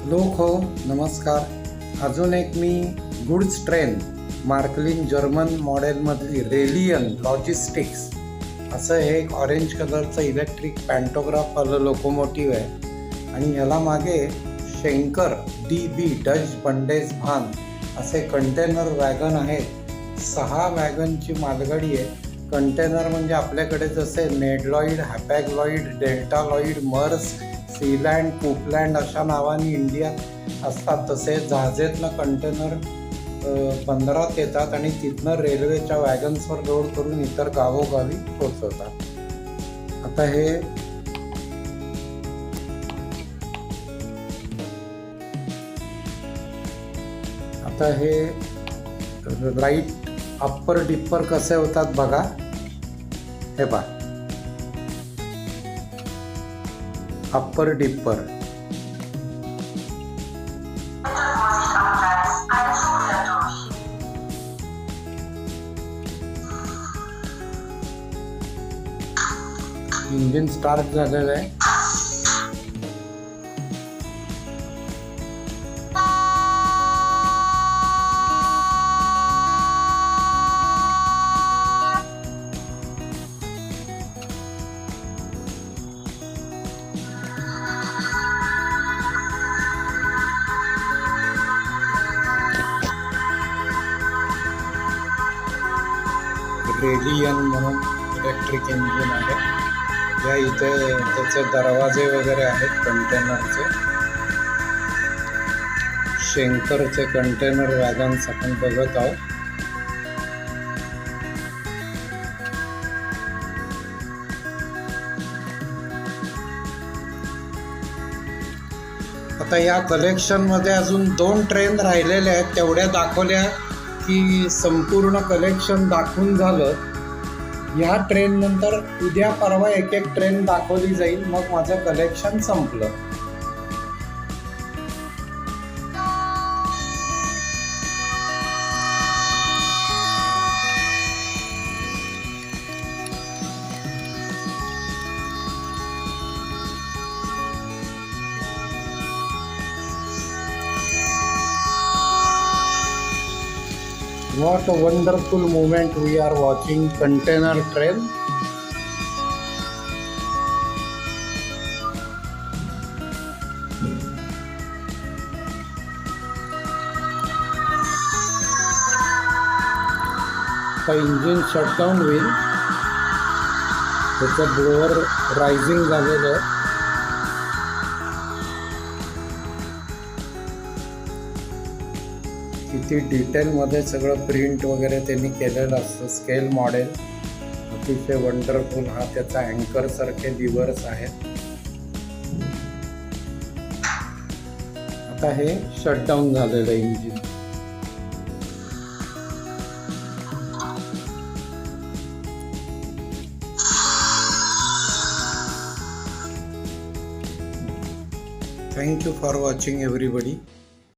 लोक हो नमस्कार. अजून एक मी गुड्स ट्रेन मार्कलिन जर्मन मॉडेलमधली रेलियन लॉजिस्टिक्स असं हे एक ऑरेंज कलरचं इलेक्ट्रिक पॅन्टोग्राफ वालं लोकोमोटिव्ह आहे आणि ह्याला मागे शेंकर DB डच बंडेज भान असे कंटेनर वॅगन आहेत. 6 वॅगनची मालगाडी आहे. कंटेनर म्हणजे आपल्याकडे जसे नेडलॉइड, हॅपॅगलॉइड, डेल्टालॉइड, मर्स, सीलँड, कुपलँड अशा नावाने इंडियात असतात, तसे जहाजेतनं कंटेनर बंदरात येतात आणि तिथनं रेल्वेच्या वॅगन्सवर लोड करून इतर गावोगावी पोचवतात. आता हे लाईट अप्पर डिप्पर कसे होतात बघा. हे पहा, अप्पर डिप्पर इंजिन स्टार्ट झालेलं आहे. रेलियन म्हणून इलेक्ट्रिक इंजिन आहे. या इथे त्याचे दरवाजे वगैरे आहेत कंटेनरचे. शेंकरचे कंटेनर वॅगन्स आपण बघत आहोत. आता या कलेक्शनमध्ये अजून 2 ट्रेन राहिलेल्या आहेत. तेवढ्या दाखवल्या की संपूर्ण कलेक्शन दाखवून झालं. ह्या ट्रेन नंतर उद्या परवा एक ट्रेन दाखवली जाईल, मग माझं कलेक्शन संपलं. What a wonderful moment we are watching. Container train. The engine shut down होईल. त्याचं ब्लोअर रायझिंग झालेलं आहे. किती डिटेलमध्ये सगळं प्रिंट वगैरे त्यांनी केलेलं असतं. स्केल मॉडेल अतिशय वंडरफुल. हा त्याचा अँकर सारखे लिव्हर्स आहेत. आता हे शटडाऊन झालेलं engine. Thank you for watching everybody.